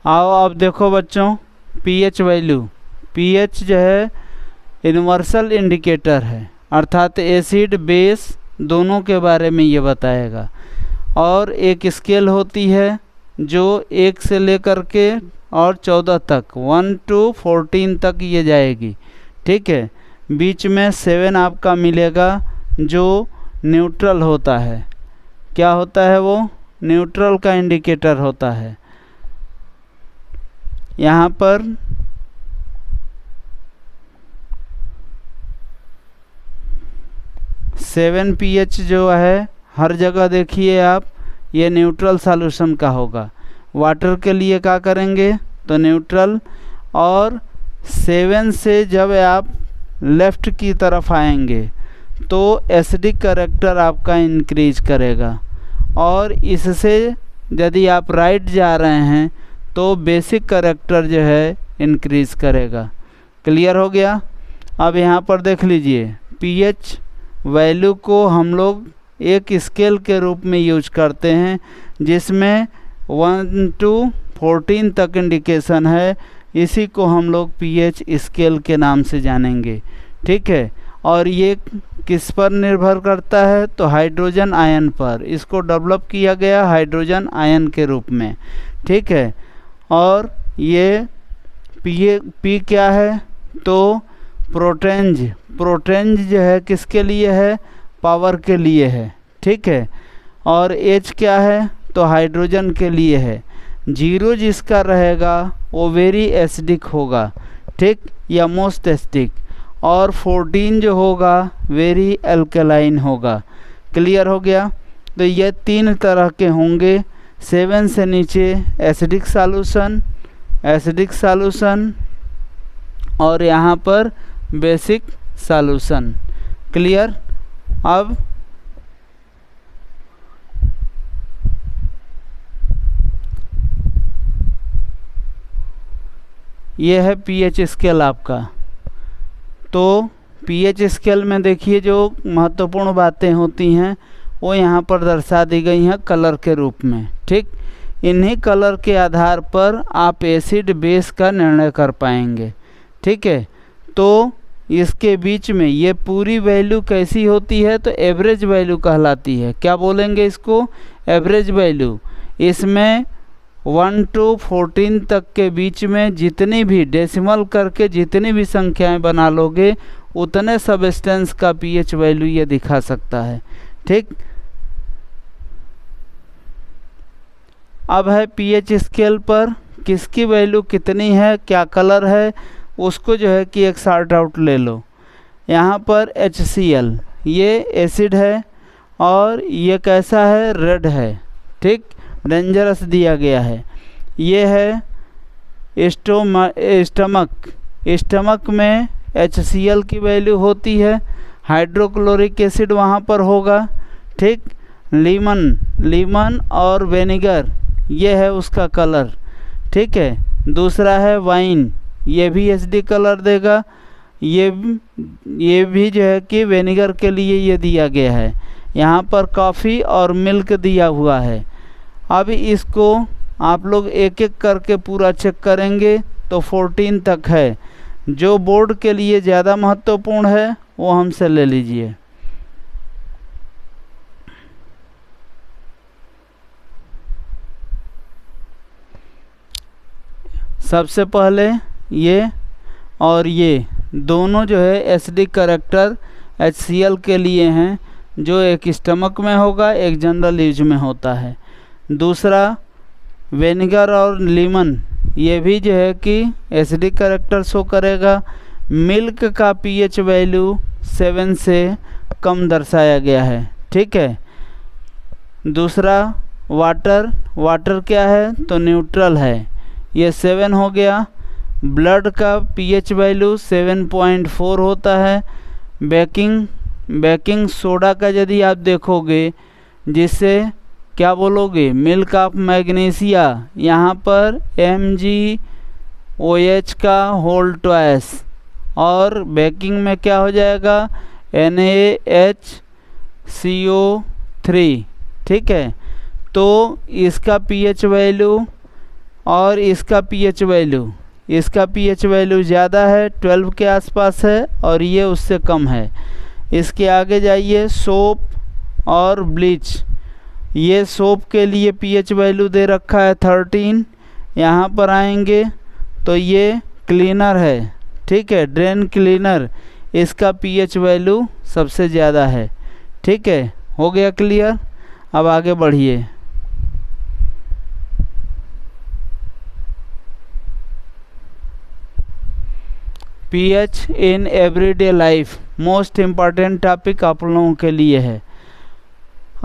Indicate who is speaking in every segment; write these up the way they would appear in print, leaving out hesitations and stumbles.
Speaker 1: आओ अब देखो बच्चों, पीएच वैल्यू, पीएच जो है यूनिवर्सल इंडिकेटर है, अर्थात एसिड बेस दोनों के बारे में ये बताएगा। और एक स्केल होती है जो 1 से लेकर के और 14 तक, 1 to 14 तक ये जाएगी, ठीक है। बीच में 7 आपका मिलेगा जो न्यूट्रल होता है। क्या होता है वो? न्यूट्रल का इंडिकेटर होता है। यहाँ पर सेवन पीएच जो है हर जगह देखिए आप, ये न्यूट्रल सॉल्यूशन का होगा। वाटर के लिए क्या करेंगे तो न्यूट्रल, और 7 से जब आप लेफ़्ट की तरफ आएंगे तो एसिडिक कैरेक्टर आपका इंक्रीज करेगा, और इससे यदि आप राइट जा रहे हैं तो बेसिक कैरेक्टर जो है इंक्रीज करेगा। क्लियर हो गया? अब यहाँ पर देख लीजिए, पीएच वैल्यू को हम लोग एक स्केल के रूप में यूज करते हैं जिसमें 1 to 14 तक इंडिकेशन है। इसी को हम लोग पीएच स्केल के नाम से जानेंगे, ठीक है। और ये किस पर निर्भर करता है तो हाइड्रोजन आयन पर। इसको डेवलप किया गया हाइड्रोजन आयन के रूप में, ठीक है। और ये पी क्या है तो प्रोटेंज, प्रोटेंज जो है किसके लिए है? पावर के लिए है, ठीक है। और एच क्या है तो हाइड्रोजन के लिए है। 0 जिसका रहेगा वो वेरी एसिडिक होगा, ठीक, या मोस्ट एसिडिक। और 14 जो होगा वेरी अल्कलाइन होगा। क्लियर हो गया? तो ये 3 तरह के होंगे। 7 से नीचे एसिडिक सॉल्यूशन, एसिडिक सॉल्यूशन, और यहाँ पर बेसिक सॉल्यूशन। क्लियर? अब ये है पीएच स्केल आपका। तो पीएच स्केल में देखिए जो महत्वपूर्ण बातें होती हैं वो यहाँ पर दर्शा दी गई हैं कलर के रूप में, ठीक। इन्हीं कलर के आधार पर आप एसिड बेस का निर्णय कर पाएंगे, ठीक है। तो इसके बीच में ये पूरी वैल्यू कैसी होती है तो एवरेज वैल्यू कहलाती है। क्या बोलेंगे इसको? Average value. इसमें 1 to 14 तक के बीच में जितनी भी डेसिमल करके जितनी भी संख्याएं बना लोगे उतने सब्सटेंस का पीएच वैल्यू ये दिखा सकता है, ठीक। अब है पीएच स्केल पर किसकी वैल्यू कितनी है, क्या कलर है, उसको जो है कि एक सॉर्ट आउट ले लो। यहाँ पर HCl ये एसिड है और ये कैसा है? रेड है, ठीक, डेंजरस दिया गया है। ये है स्टमक, स्टमक में HCl की वैल्यू होती है। हाइड्रोक्लोरिक एसिड वहाँ पर होगा, ठीक। लीमन, लीमन और विनेगर ये है उसका कलर, ठीक है। दूसरा है वाइन, ये भी एसिड कलर देगा। ये भी जो है कि विनेगर के लिए ये दिया गया है। यहाँ पर कॉफ़ी और मिल्क दिया हुआ है। अब इसको आप लोग एक एक करके पूरा चेक करेंगे तो 14 तक है। जो बोर्ड के लिए ज़्यादा महत्वपूर्ण है वो हमसे ले लीजिए। सबसे पहले ये और ये दोनों जो है एसिडिक कैरेक्टर HCl के लिए हैं, जो एक स्टमक में होगा, एक जनरल यूज में होता है। दूसरा विनेगर और लीमन ये भी जो है कि एसिडिक कैरेक्टर शो करेगा। मिल्क का पीएच वैल्यू 7 से कम दर्शाया गया है, ठीक है। दूसरा वाटर, वाटर क्या है तो न्यूट्रल है, ये 7 हो गया। ब्लड का पीएच वैल्यू 7.4 होता है। बेकिंग सोडा का यदि आप देखोगे, जिससे क्या बोलोगे? मिल्क ऑफ मैग्नीशिया, यहाँ पर MgOH का होल ट्वाइस, और बेकिंग में क्या हो जाएगा? NaHCO3, ठीक है। तो इसका पीएच वैल्यू और इसका पीएच वैल्यू ज़्यादा है, 12 के आसपास है, और ये उससे कम है। इसके आगे जाइए, सोप और ब्लीच। ये सोप के लिए पीएच वैल्यू दे रखा है 13। यहाँ पर आएंगे तो ये क्लीनर है, ठीक है, ड्रेन क्लीनर, इसका पीएच वैल्यू सबसे ज़्यादा है। ठीक है, हो गया क्लियर। अब आगे बढ़िए। PH in everyday life, most important topic आप लोगों के लिए है।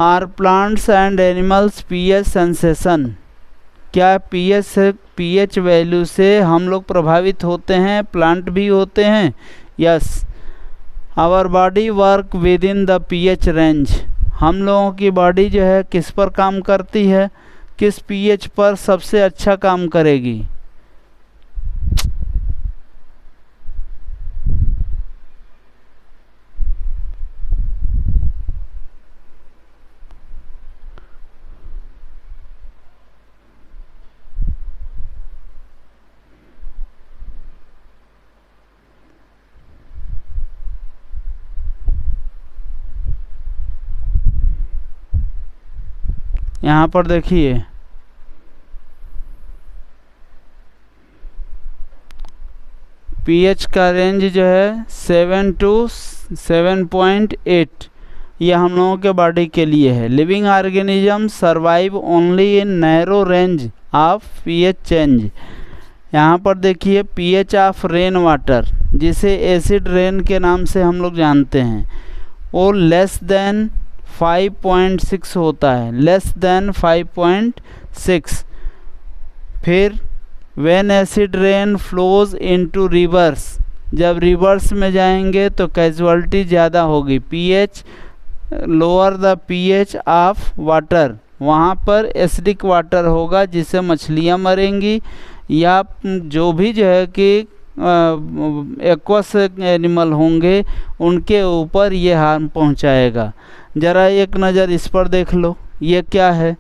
Speaker 1: Are plants and animals pH sensation, क्या पीएच वैल्यू से हम लोग प्रभावित होते हैं, प्लांट भी होते हैं? Yes. Our body work within the pH range, हम लोगों की बॉडी जो है किस पर काम करती है, किस पीएच पर सबसे अच्छा काम करेगी? यहाँ पर देखिए, पीएच का रेंज जो है 7 to 7.8, ये हम लोगों के बॉडी के लिए है। Living organism survive only in narrow range of pH change. यहाँ पर देखिए, पीएच ऑफ रेन वाटर, जिसे एसिड रेन के नाम से हम लोग जानते हैं, वो लेस देन 5.6 होता है, लेस देन 5.6। फिर when acid rain flows into reverse, जब रिवर्स में जाएंगे तो कैजुअलिटी ज़्यादा होगी। PH lower the pH of water, वहाँ पर एसिडिक वाटर होगा जिससे मछलियाँ मरेंगी, या जो भी जो है कि एक्वस एनिमल होंगे उनके ऊपर ये हार्म पहुँचाएगा। ज़रा एक नज़र इस पर देख लो, ये क्या है?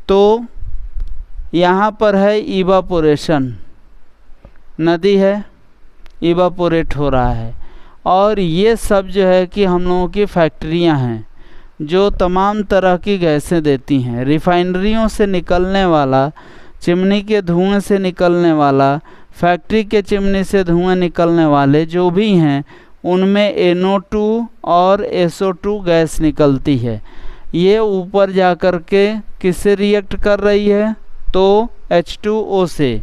Speaker 1: तो यहाँ पर है इवापोरेशन, नदी है, इवापोरेट हो रहा है। और ये सब जो है कि हम लोगों की फैक्ट्रियाँ हैं जो तमाम तरह की गैसें देती हैं। रिफाइनरियों से निकलने वाला, चिमनी के धुएं से निकलने वाला, फैक्ट्री के चिमनी से धुएं निकलने वाले जो भी हैं, उनमें NO2 और SO2 गैस निकलती है। ये ऊपर जा कर के किससे रिएक्ट कर रही है? तो H2O से।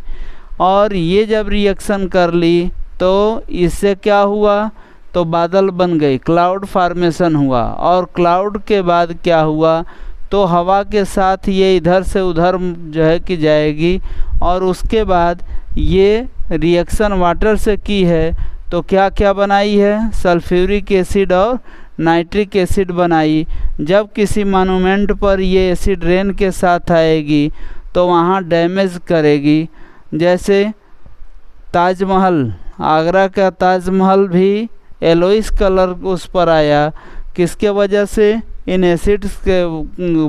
Speaker 1: और ये जब रिएक्शन कर ली तो इससे क्या हुआ? तो बादल बन गए, क्लाउड फॉर्मेशन हुआ। और क्लाउड के बाद क्या हुआ? तो हवा के साथ ये इधर से उधर जो है कि जाएगी, और उसके बाद ये रिएक्शन वाटर से की है तो क्या क्या बनाई है? सल्फ्यूरिक एसिड और नाइट्रिक एसिड बनाई। जब किसी मॉन्यूमेंट पर ये एसिड रेन के साथ आएगी तो वहाँ डैमेज करेगी। जैसे ताजमहल, आगरा का ताजमहल भी येलोइश कलर उस पर आया, किसके वजह से? इन एसिड्स के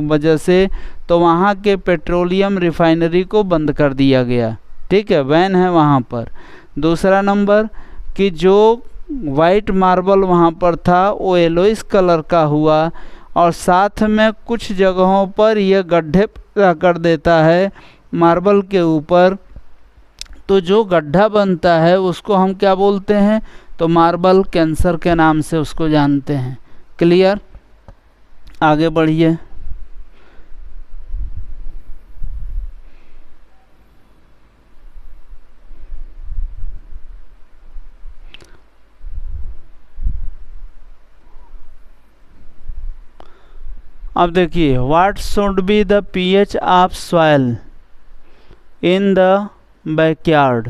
Speaker 1: वजह से। तो वहाँ के पेट्रोलियम रिफाइनरी को बंद कर दिया गया, ठीक है, बैन है वहाँ पर। दूसरा नंबर कि जो वाइट मार्बल वहाँ पर था वो येलोइश कलर का हुआ, और साथ में कुछ जगहों पर यह गड्ढे पैदा कर देता है मार्बल के ऊपर। तो जो गड्ढा बनता है उसको हम क्या बोलते हैं? तो मार्बल कैंसर के नाम से उसको जानते हैं। क्लियर? आगे बढ़िए। अब देखिए, what should be the pH of soil in the backyard.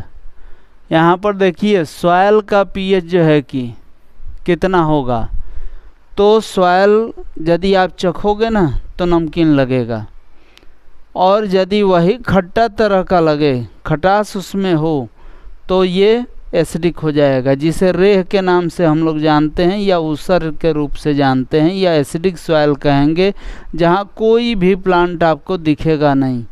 Speaker 1: यहाँ पर देखिए सॉइल का पीएच जो है कि कितना होगा। तो सॉइल यदि आप चखोगे ना तो नमकीन लगेगा, और यदि वही खट्टा तरह का लगे, खटास उसमें हो, तो ये एसिडिक हो जाएगा, जिसे रेह के नाम से हम लोग जानते हैं या ऊसर के रूप से जानते हैं, या एसिडिक सॉइल कहेंगे, जहाँ कोई भी प्लांट आपको दिखेगा नहीं,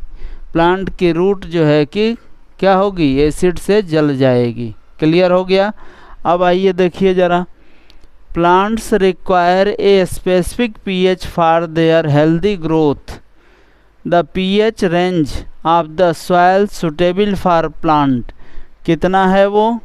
Speaker 1: प्लांट की रूट जो है कि क्या होगी, एसिड से जल जाएगी। क्लियर हो गया। अब आइए देखिए ज़रा, plants require a specific pH for their healthy growth. The pH range of the soil suitable for plant कितना है वो,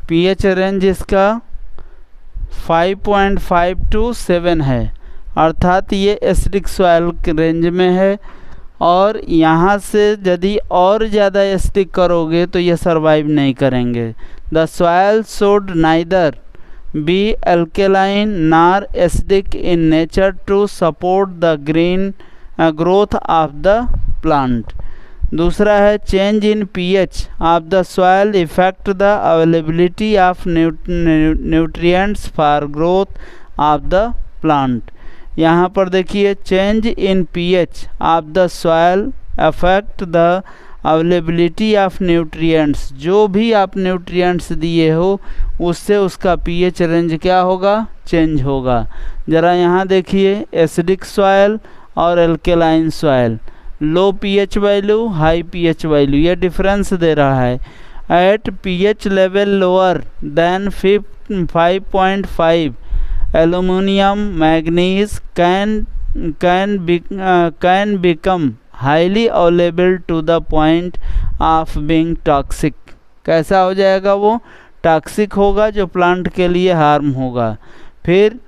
Speaker 1: पीएच रेंज इसका 5.5 to 7 है, अर्थात ये एसिडिक सॉइल के रेंज में है। और यहाँ से यदि और ज़्यादा एसिडिक करोगे तो ये सरवाइव नहीं करेंगे। The soil should neither be alkaline nor acidic in nature to support the green growth of the plant. दूसरा है change in pH of the soil effect the availability of nutrients for growth of the plant. यहाँ पर देखिए change in pH of the soil affect the availability of nutrients. जो भी आप nutrients दिए हो उससे उसका पीएच रेंज क्या होगा, चेंज होगा। ज़रा यहाँ देखिए एसिडिक सॉइल और alkaline soil, low pH value high pH value, ये डिफरेंस दे रहा है। At pH level lower than 5.5 aluminium manganese can become highly available to the point of being toxic. कैसा हो जाएगा वो, टॉक्सिक होगा, जो प्लांट के लिए हार्म होगा। फिर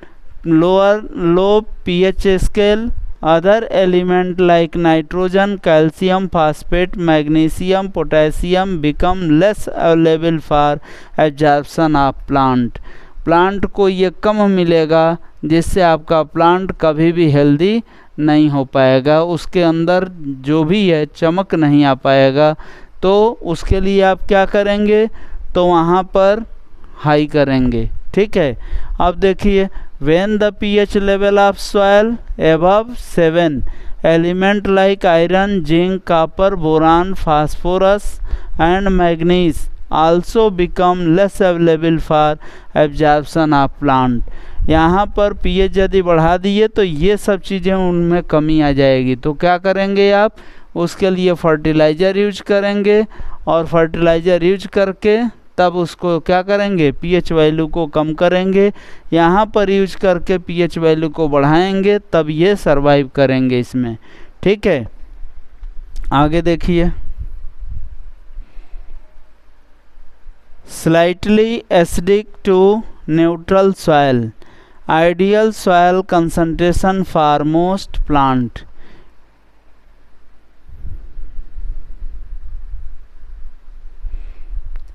Speaker 1: low pH scale other element like nitrogen calcium phosphate magnesium potassium become less available for absorption of plant को ये कम मिलेगा, जिससे आपका प्लांट कभी भी हेल्दी नहीं हो पाएगा, उसके अंदर जो भी है चमक नहीं आ पाएगा। तो उसके लिए आप क्या करेंगे, तो वहाँ पर हाई करेंगे। ठीक है। अब देखिए when the pH level of soil above 7 element like iron zinc copper boron phosphorus and manganese also become less available for absorption of plant। यहाँ पर pH यदि बढ़ा दिए तो ये सब चीज़ें उनमें कमी आ जाएगी। तो क्या करेंगे आप, उसके लिए फर्टिलाइज़र यूज करेंगे, और फर्टिलाइज़र यूज करके तब उसको क्या करेंगे, पीएच वैल्यू को कम करेंगे। यहाँ पर यूज करके पीएच वैल्यू को बढ़ाएंगे, तब ये सरवाइव करेंगे इसमें। ठीक है। आगे देखिए, slightly acidic to neutral soil ideal soil concentration for most plant.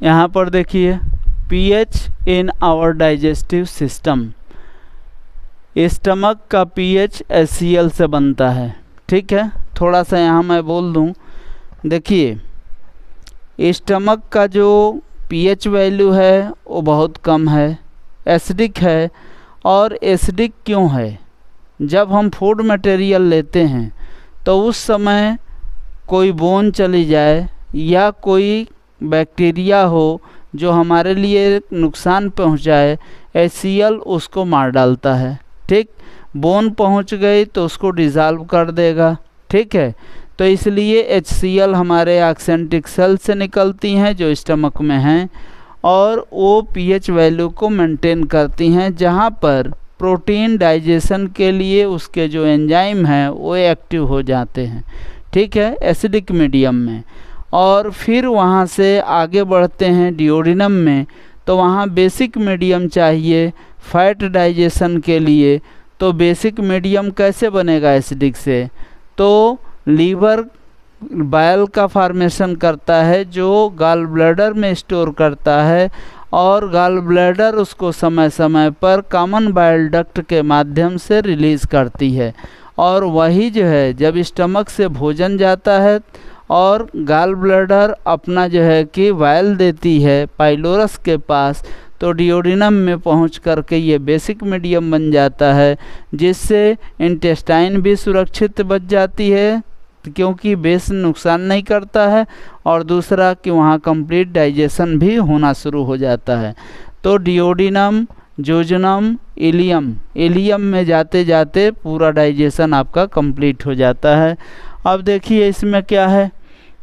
Speaker 1: यहाँ पर देखिए pH in our digestive system, stomach का पीएच HCl से बनता है। ठीक है। थोड़ा सा यहाँ मैं बोल दूँ, देखिए स्टमक का जो पीएच वैल्यू है वो बहुत कम है, एसिडिक है। और एसिडिक क्यों है, जब हम फूड मटेरियल लेते हैं तो उस समय कोई बोन चली जाए या कोई बैक्टीरिया हो जो हमारे लिए नुकसान पहुंचाए, HCl उसको मार डालता है। ठीक, बोन पहुंच गई तो उसको डिज़ाल्व कर देगा। ठीक है। तो इसलिए HCl हमारे ऑक्सेंटिक सेल से निकलती हैं जो स्टमक में हैं, और वो पीएच वैल्यू को मेंटेन करती हैं, जहाँ पर प्रोटीन डाइजेशन के लिए उसके जो एंजाइम हैं वो एक्टिव हो जाते हैं। ठीक है, एसिडिक मीडियम में। और फिर वहाँ से आगे बढ़ते हैं डिओडिनम में, तो वहाँ बेसिक मीडियम चाहिए फैट डाइजेशन के लिए। तो बेसिक मीडियम कैसे बनेगा एसिडिक से, तो लीवर बाइल का फॉर्मेशन करता है जो गॉल ब्लैडर में स्टोर करता है, और गॉल ब्लैडर उसको समय समय पर कॉमन बाइल डक्ट के माध्यम से रिलीज़ करती है। और वही जो है जब स्टमक से भोजन जाता है और गॉल ब्लैडर अपना जो है कि बाइल देती है पाइलोरस के पास, तो डिओडिनम में पहुंच करके ये बेसिक मीडियम बन जाता है, जिससे इंटेस्टाइन भी सुरक्षित बच जाती है क्योंकि बेस नुकसान नहीं करता है, और दूसरा कि वहाँ कंप्लीट डाइजेशन भी होना शुरू हो जाता है। तो डिओडिनम, जोजनम, इलियम में जाते जाते पूरा डाइजेशन आपका कंप्लीट हो जाता है। अब देखिए इसमें क्या है,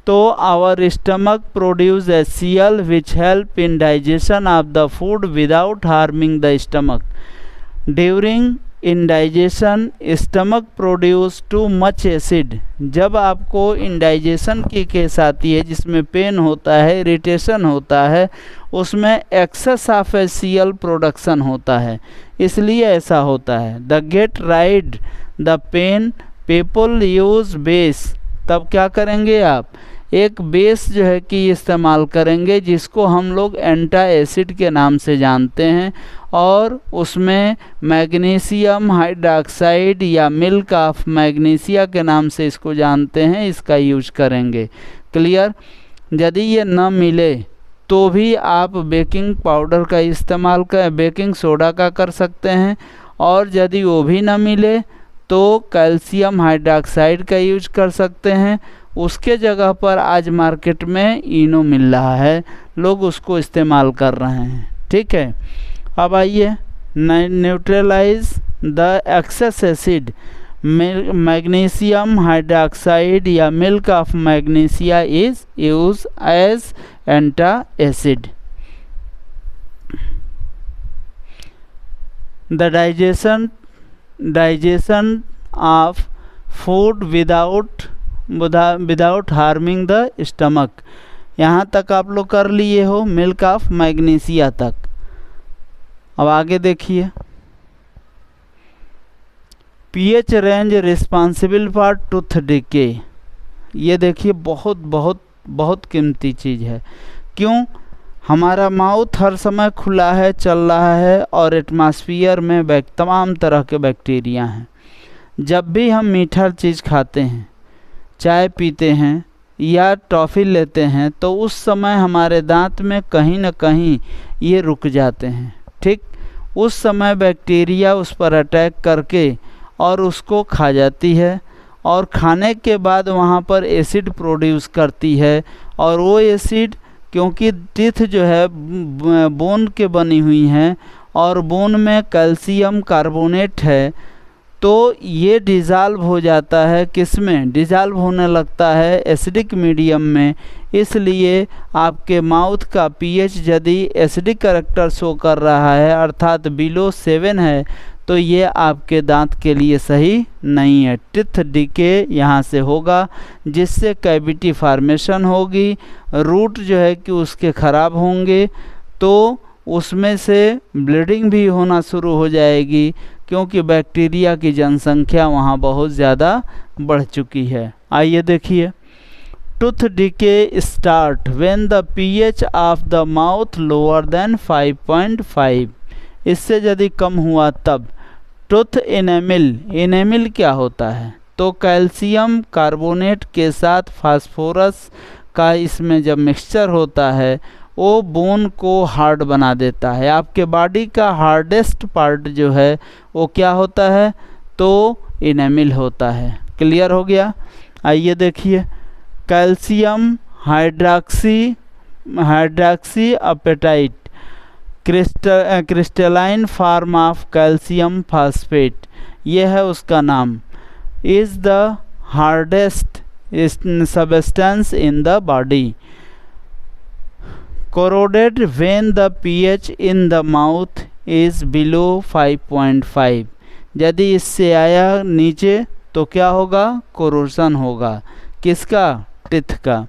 Speaker 1: तो our stomach produce HCl which help in digestion of the food without harming the stomach. During indigestion stomach produce too much acid. जब आपको इंडाइजेशन की केस आती है जिसमें पेन होता है, इरिटेशन होता है, उसमें एक्सेस ऑफ HCl प्रोडक्शन होता है, इसलिए ऐसा होता है। The get rid the pain people use base. तब क्या करेंगे आप, एक बेस जो है कि इस्तेमाल करेंगे जिसको हम लोग एंटा एसिड के नाम से जानते हैं, और उसमें मैग्नीशियम हाइड्रॉक्साइड या मिल्क ऑफ मैग्नीशिया के नाम से इसको जानते हैं, इसका यूज करेंगे। क्लियर। यदि ये न मिले तो भी आप बेकिंग पाउडर का इस्तेमाल कर, बेकिंग सोडा का कर सकते हैं, और यदि वो भी न मिले तो कैल्शियम हाइड्रॉक्साइड का यूज कर सकते हैं। उसके जगह पर आज मार्केट में इनो मिल रहा है, लोग उसको इस्तेमाल कर रहे हैं। ठीक है। अब आइए, neutralise the excess acid. Magnesium hydroxide या milk of magnesia is use as antacid. The digestion of food without harming the stomach. यहाँ तक आप लोग कर लिए हो, मिल्क ऑफ मैग्नीशिया तक। अब आगे देखिए, pH range responsible for tooth decay. ये देखिए बहुत बहुत बहुत कीमती चीज़ है। क्यों? हमारा माउथ हर समय खुला है, चल रहा है, और एटमॉस्फेयर में तमाम तरह के बैक्टीरिया हैं। जब भी हम मीठा चीज़ खाते हैं, चाय पीते हैं या टॉफ़ी लेते हैं, तो उस समय हमारे दांत में कहीं ना कहीं ये रुक जाते हैं। ठीक, उस समय बैक्टीरिया उस पर अटैक करके और उसको खा जाती है, और खाने के बाद वहाँ पर एसिड प्रोड्यूस करती है, और वो एसिड क्योंकि टीथ जो है बोन के बनी हुई हैं और बोन में कैल्शियम कार्बोनेट है, तो ये डिज़ाल्व हो जाता है। किस में डिज़ाल्व होने लगता है? एसिडिक मीडियम में। इसलिए आपके माउथ का पीएच यदि एसिडिक कैरेक्टर शो कर रहा है, अर्थात बिलो 7 है, तो ये आपके दांत के लिए सही नहीं है। टिथ डिके यहाँ से होगा, जिससे कैविटी फॉर्मेशन होगी, रूट जो है कि उसके ख़राब होंगे, तो उसमें से ब्लीडिंग भी होना शुरू हो जाएगी, क्योंकि बैक्टीरिया की जनसंख्या वहाँ बहुत ज़्यादा बढ़ चुकी है। आइए देखिए, tooth decay start when the pH of the mouth lower than 5.5। इससे यदि कम हुआ तब। टूथ इनेमिल क्या होता है? तो कैल्शियम कार्बोनेट के साथ फास्फोरस का इसमें जब मिक्सचर होता है, वो बोन को हार्ड बना देता है। आपके बॉडी का हार्डेस्ट पार्ट जो है वो क्या होता है? तो इनेमिल होता है। क्लियर हो गया? आइए देखिए, calcium hydroxyapatite crystalline form of calcium phosphate, ये है उसका नाम। Is the hardest substance in the body. corroded when the pH in the mouth is below 5.5। यदि इससे आया नीचे तो क्या होगा? कोरोशन होगा। किसका? टिथ का।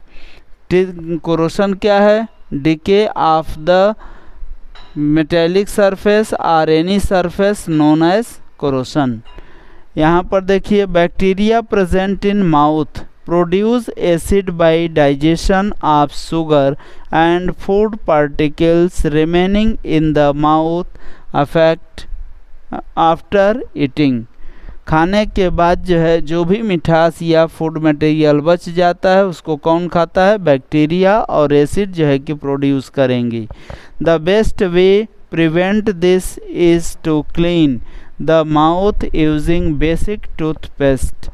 Speaker 1: कोरोशन क्या है? Decay of the metallic surface और any surface known as corrosion. यहाँ पर देखिए, bacteria present in mouth produce acid by digestion of sugar and food particles remaining in the mouth affect after eating। खाने के बाद जो है, जो भी मिठास या फूड मटेरियल बच जाता है उसको कौन खाता है? बैक्टीरिया, और एसिड जो है कि प्रोड्यूस करेंगी। The best way prevent this is to clean the mouth using basic toothpaste.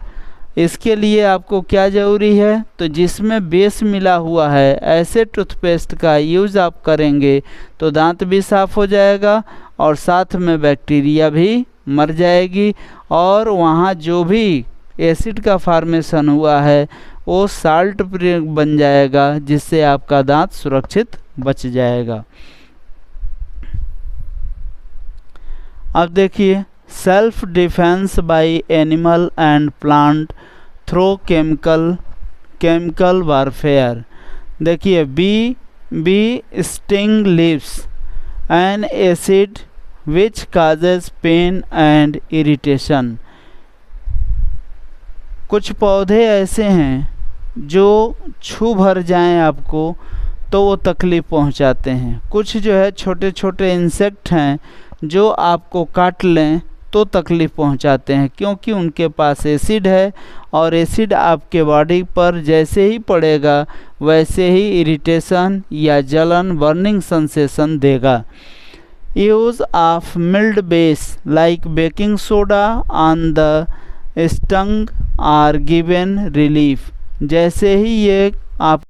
Speaker 1: इसके लिए आपको क्या ज़रूरी है, तो जिसमें बेस मिला हुआ है ऐसे टूथपेस्ट का यूज़ आप करेंगे तो दांत भी साफ़ हो जाएगा और साथ में बैक्टीरिया भी मर जाएगी और वहाँ जो भी एसिड का फॉर्मेशन हुआ है वो साल्ट बन जाएगा, जिससे आपका दांत सुरक्षित बच जाएगा। अब देखिए, self defence by animal and plant through chemical warfare. देखिए, bee sting leaves an acid which causes pain and irritation. कुछ पौधे ऐसे हैं जो छू भर जाएं आपको तो वो तकलीफ़ पहुंचाते हैं। कुछ जो है छोटे छोटे इंसेक्ट हैं जो आपको काट लें तो तकलीफ़ पहुंचाते हैं, क्योंकि उनके पास एसिड है और एसिड आपके बॉडी पर जैसे ही पड़ेगा वैसे ही इरिटेशन या जलन बर्निंग सेंसेशन देगा। Use of mild base like baking soda on the stung are given relief. जैसे ही ये आप